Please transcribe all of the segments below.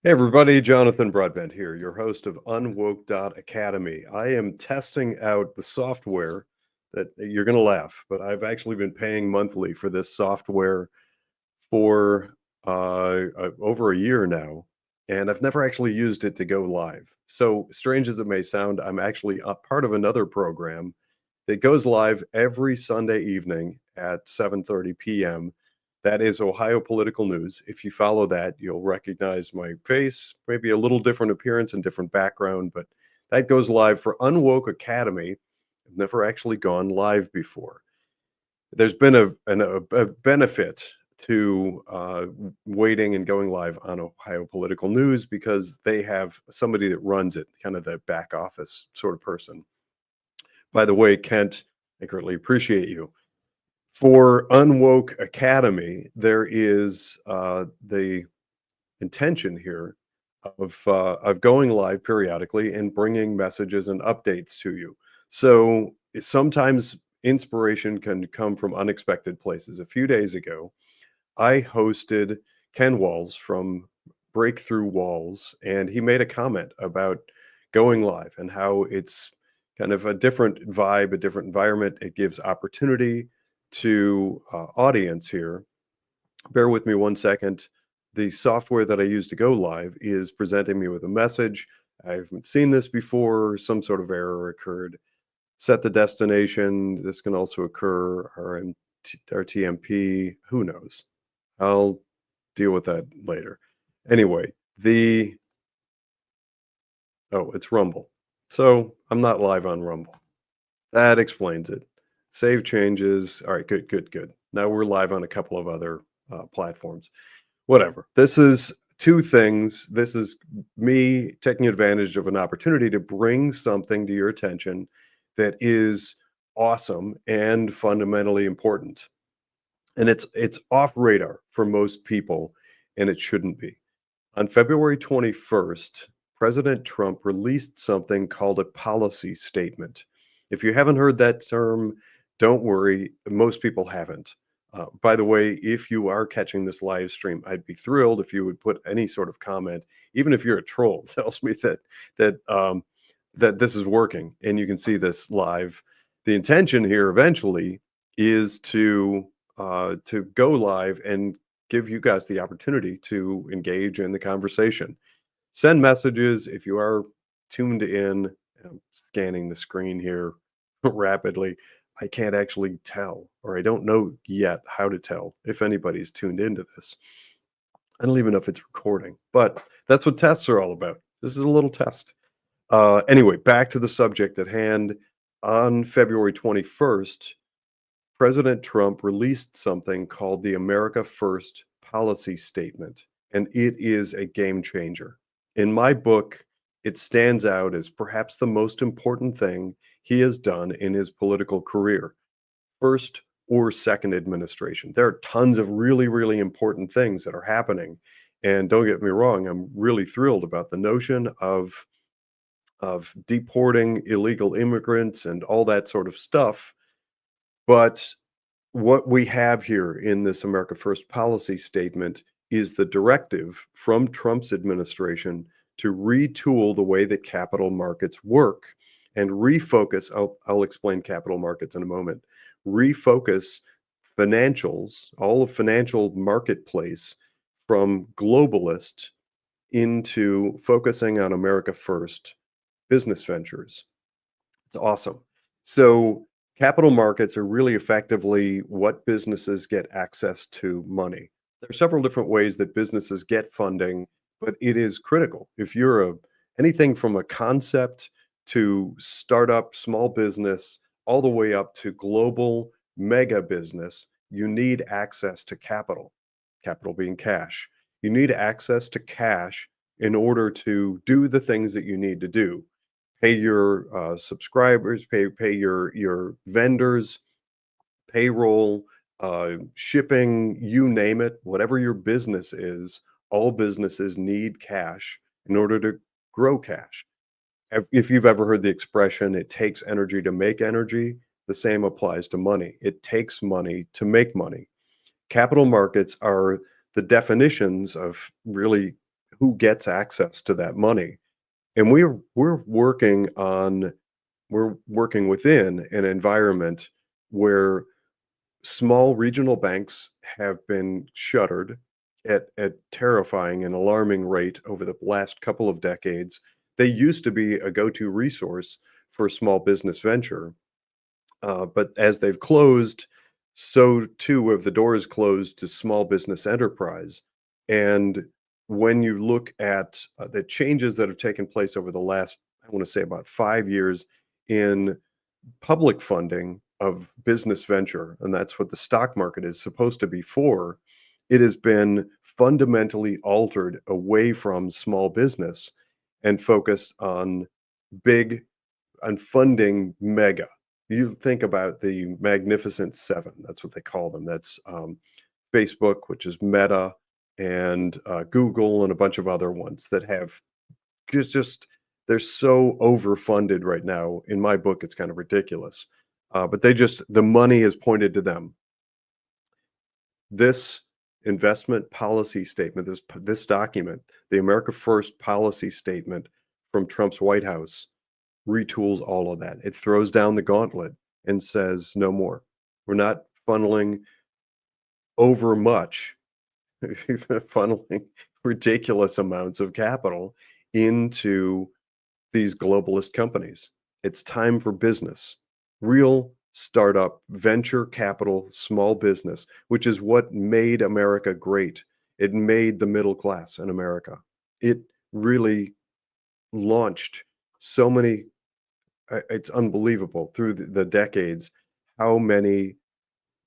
Hey everybody, Jonathan Broadbent here, your host of UnWoke Academy. I am testing out the software that you're going to laugh, but I've actually been paying monthly for this software for over a year now, and I've never actually used it to go live. So strange as it may sound, I'm actually a part of another program that goes live every Sunday evening at 7:30 p.m. That is Ohio Political News. If you follow that, you'll recognize my face, maybe a little different appearance and different background, but that goes live for UnWoke Academy. I've never actually gone live before. There's been a benefit to waiting and going live on Ohio Political News because they have somebody that runs it, kind of the back office sort of person. By the way, Kent, I greatly appreciate you. For UnWoke Academy, there is the intention here of going live periodically and bringing messages and updates to you. So sometimes inspiration can come from unexpected places. A few days ago, I hosted Ken Walls from Breakthrough Walls, and he made a comment about going live and how it's kind of a different vibe, a different environment. It gives opportunity to audience here. Bear with me one second. The software that I use to go live is presenting me with a message. I haven't seen this before. Some sort of error occurred. Set the destination. This can also occur. RTMP. Who knows? I'll deal with that later. Anyway, it's Rumble. So I'm not live on Rumble. That explains it. Save changes. All right, good, good, good. Now we're live on a couple of other platforms. Whatever. This is two things. This is me taking advantage of an opportunity to bring something to your attention that is awesome and fundamentally important. And it's off radar for most people, and it shouldn't be. On February 21st, President Trump released something called a policy statement. If you haven't heard that term, don't worry, most people haven't. By the way, if you are catching this live stream, I'd be thrilled if you would put any sort of comment, even if you're a troll. It tells me that this is working and you can see this live. The intention here eventually is to go live and give you guys the opportunity to engage in the conversation. Send messages if you are tuned in. I'm scanning the screen here rapidly. I can't actually tell, or I don't know yet how to tell if anybody's tuned into this. I don't even know if it's recording, but that's what tests are all about. This is a little test. Anyway, back to the subject at hand. On February 21st, President Trump released something called the America First policy statement, and it is a game changer. In my book, it stands out as perhaps the most important thing he has done in his political career, first or second administration. There are tons of really, really important things that are happening. And don't get me wrong, I'm really thrilled about the notion of deporting illegal immigrants and all that sort of stuff. But what we have here in this America First policy statement is the directive from Trump's administration to retool the way that capital markets work and refocus. I'll explain capital markets in a moment. Refocus financials, all of financial marketplace from globalist into focusing on America First business ventures. It's awesome. So capital markets are really effectively what businesses get access to money. There are several different ways that businesses get funding, but it is critical. If you're anything from a concept to startup, small business, all the way up to global mega business, you need access to capital, capital being cash. You need access to cash in order to do the things that you need to do. Pay your subscribers, pay your vendors, payroll, shipping, you name it, whatever your business is, all businesses need cash in order to grow cash. If you've ever heard the expression, it takes energy to make energy, the same applies to money. It takes money to make money. Capital markets are the definitions of really who gets access to that money. And we're working within an environment where small regional banks have been shuttered at terrifying and alarming rate over the last couple of decades. They used to be a go-to resource for small business venture, but as they've closed, so too have the doors closed to small business enterprise. And when you look at the changes that have taken place over the last, I want to say about 5 years in public funding of business venture, and that's what the stock market is supposed to be for, it has been fundamentally altered away from small business and focused on big on funding mega. You think about the Magnificent Seven. That's what they call them. That's Facebook, which is Meta, and Google, and a bunch of other ones that have it's just they're so overfunded right now. In my book, it's kind of ridiculous. But the money is pointed to them. This investment policy statement, this document, the America First policy statement from Trump's White House, retools all of that. It throws down the gauntlet and says, no more. We're not funneling over much, funneling ridiculous amounts of capital into these globalist companies. It's time for business, real startup, venture capital, small business, which is what made America great. It made the middle class in America. It really launched so many it's unbelievable through the decades how many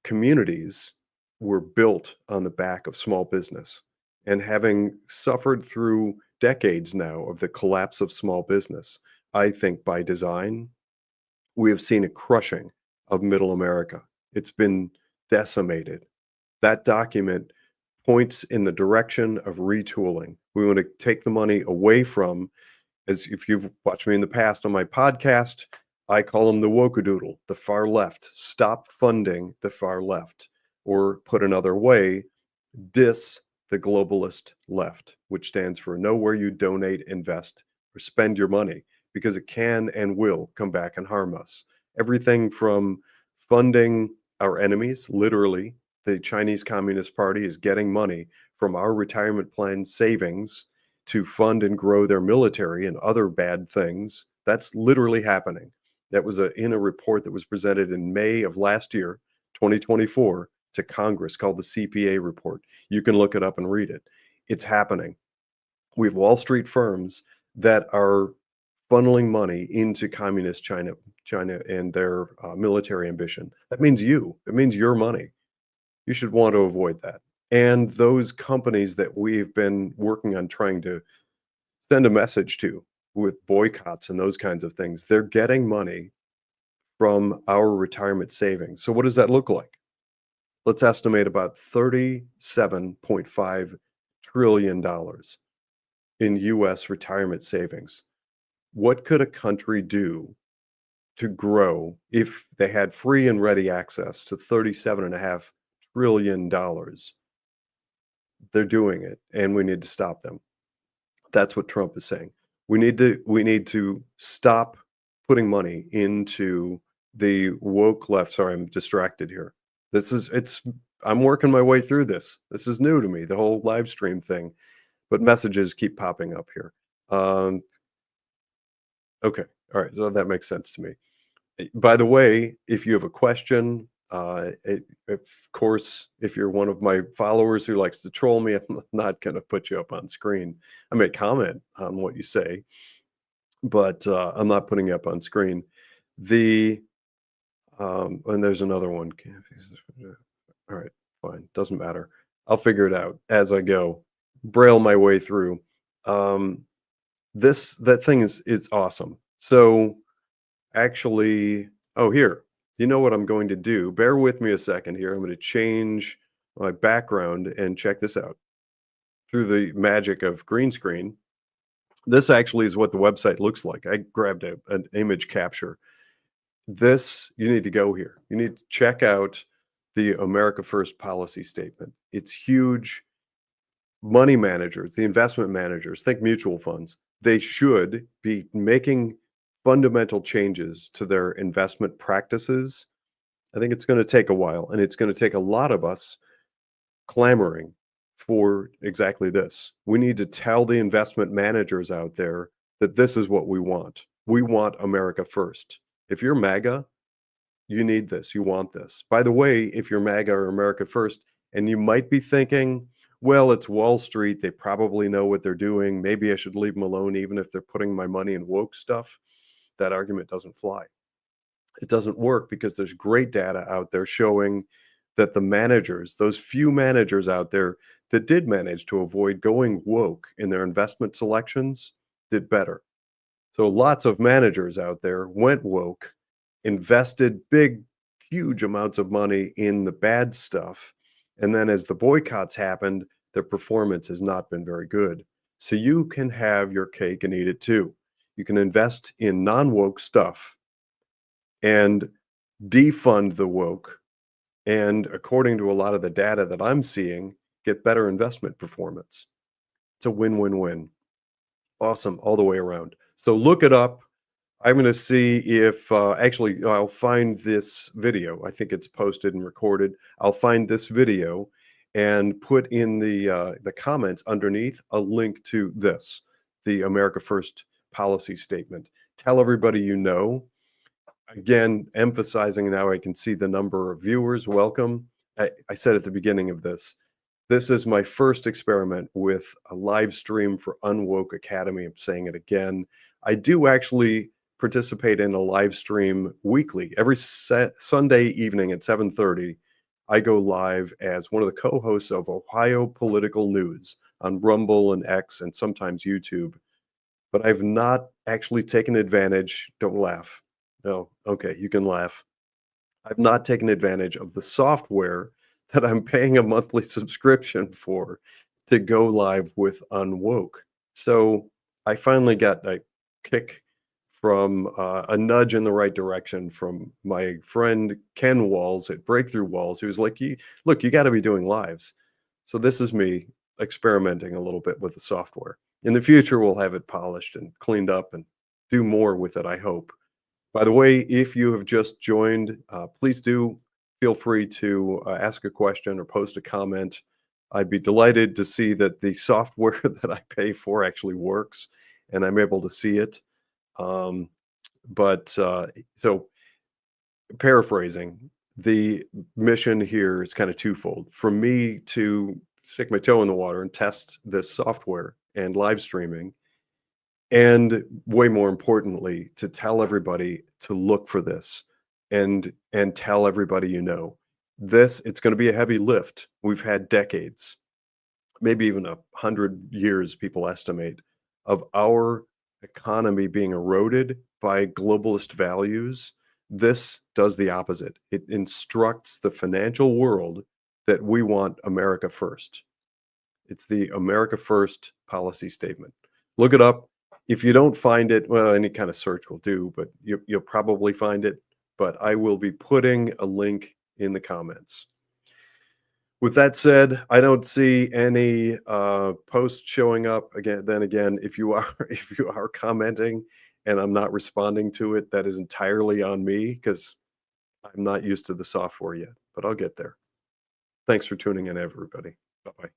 communities were built on the back of small business. And having suffered through decades now of the collapse of small business, I think by design, we have seen a crushing of middle America. It's been decimated. That document points in the direction of retooling. We want to take the money away from, as if you've watched me in the past on my podcast, I call them the wokadoodle, the far left. Stop funding the far left. Or put another way, dis the globalist left, which stands for know where you donate, invest, or spend your money, because it can and will come back and harm us. Everything from funding our enemies, literally, the Chinese Communist Party is getting money from our retirement plan savings to fund and grow their military and other bad things. That's literally happening. That was in a report that was presented in May of last year, 2024, to Congress called the CPA report. You can look it up and read it. It's happening. We have Wall Street firms that are funneling money into communist China and their military ambition. That means you. It means your money. You should want to avoid that. And those companies that we've been working on trying to send a message to with boycotts and those kinds of things, they're getting money from our retirement savings. So what does that look like? Let's estimate about $37.5 trillion in US retirement savings. What could a country do to grow if they had free and ready access to $37.5 trillion? They're doing it, and we need to stop them. That's what Trump is saying. We need to stop putting money into the woke left. Sorry, I'm distracted here. I'm working my way through this. This is new to me, the whole live stream thing, but messages keep popping up here. Um, okay. All right. So that makes sense to me. By the way, if you have a question, of course, if you're one of my followers who likes to troll me, I'm not going to put you up on screen. I may comment on what you say, but I'm not putting you up on screen. And there's another one. All right, fine. Doesn't matter. I'll figure it out as I go. Braille my way through. Um, that thing is awesome. So actually, oh here, you know what I'm going to do? Bear with me a second here. I'm going to change my background and check this out. Through the magic of green screen, this actually is what the website looks like. I grabbed an image capture. You need to go here. You need to check out the America First policy statement. It's huge. money managers, the investment managers, think mutual funds, they should be making fundamental changes to their investment practices. I think it's going to take a while, and it's going to take a lot of us clamoring for exactly this. We need to tell the investment managers out there that this is what we want. We want America first. If you're MAGA, you need this. You want this. By the way, if you're MAGA or America first, and you might be thinking, well, it's Wall Street. They probably know what they're doing. Maybe I should leave them alone, even if they're putting my money in woke stuff. That argument doesn't fly. It doesn't work because there's great data out there showing that the managers, those few managers out there that did manage to avoid going woke in their investment selections, did better. So lots of managers out there went woke, invested big, huge amounts of money in the bad stuff. And then as the boycotts happened, their performance has not been very good. So you can have your cake and eat it too. You can invest in non woke stuff and defund the woke. And according to a lot of the data that I'm seeing, get better investment performance. It's a win win win. Awesome all the way around. So look it up. I'm going to see if actually I'll find this video. I think it's posted and recorded. I'll find this video and put in the comments underneath a link to this, the America First policy statement. Tell everybody you know. Again, emphasizing now I can see the number of viewers. Welcome. I said at the beginning of this is my first experiment with a live stream for UnWoke Academy. I'm saying it again. I do actually participate in a live stream weekly. Every Sunday evening at 7:30, I go live as one of the co-hosts of Ohio Political News on Rumble and X and sometimes YouTube. But I've not actually taken advantage. Don't laugh. No, okay, you can laugh. I've not taken advantage of the software that I'm paying a monthly subscription for to go live with UnWoke. So I finally got a kick from a nudge in the right direction from my friend Ken Walls at Breakthrough Walls, who was like, Look, you got to be doing lives." So this is me experimenting a little bit with the software. In the future, we'll have it polished and cleaned up and do more with it, I hope. By the way, if you have just joined, please do feel free to ask a question or post a comment. I'd be delighted to see that the software that I pay for actually works and I'm able to see it. Um, so paraphrasing, the mission here is kind of twofold. For me to stick my toe in the water and test this software and live streaming, and way more importantly, to tell everybody to look for this and tell everybody you know. It's gonna be a heavy lift. We've had decades, maybe even 100 years, people estimate, of our economy being eroded by globalist values. This does the opposite. It instructs the financial world that we want America first. It's the America First policy statement. Look it up. If you don't find it, well, any kind of search will do, but you'll probably find it. But I will be putting a link in the comments. With that said, I don't see any posts showing up again. Then again, if you are if you are commenting and I'm not responding to it, that is entirely on me because I'm not used to the software yet. But I'll get there. Thanks for tuning in, everybody. Bye bye.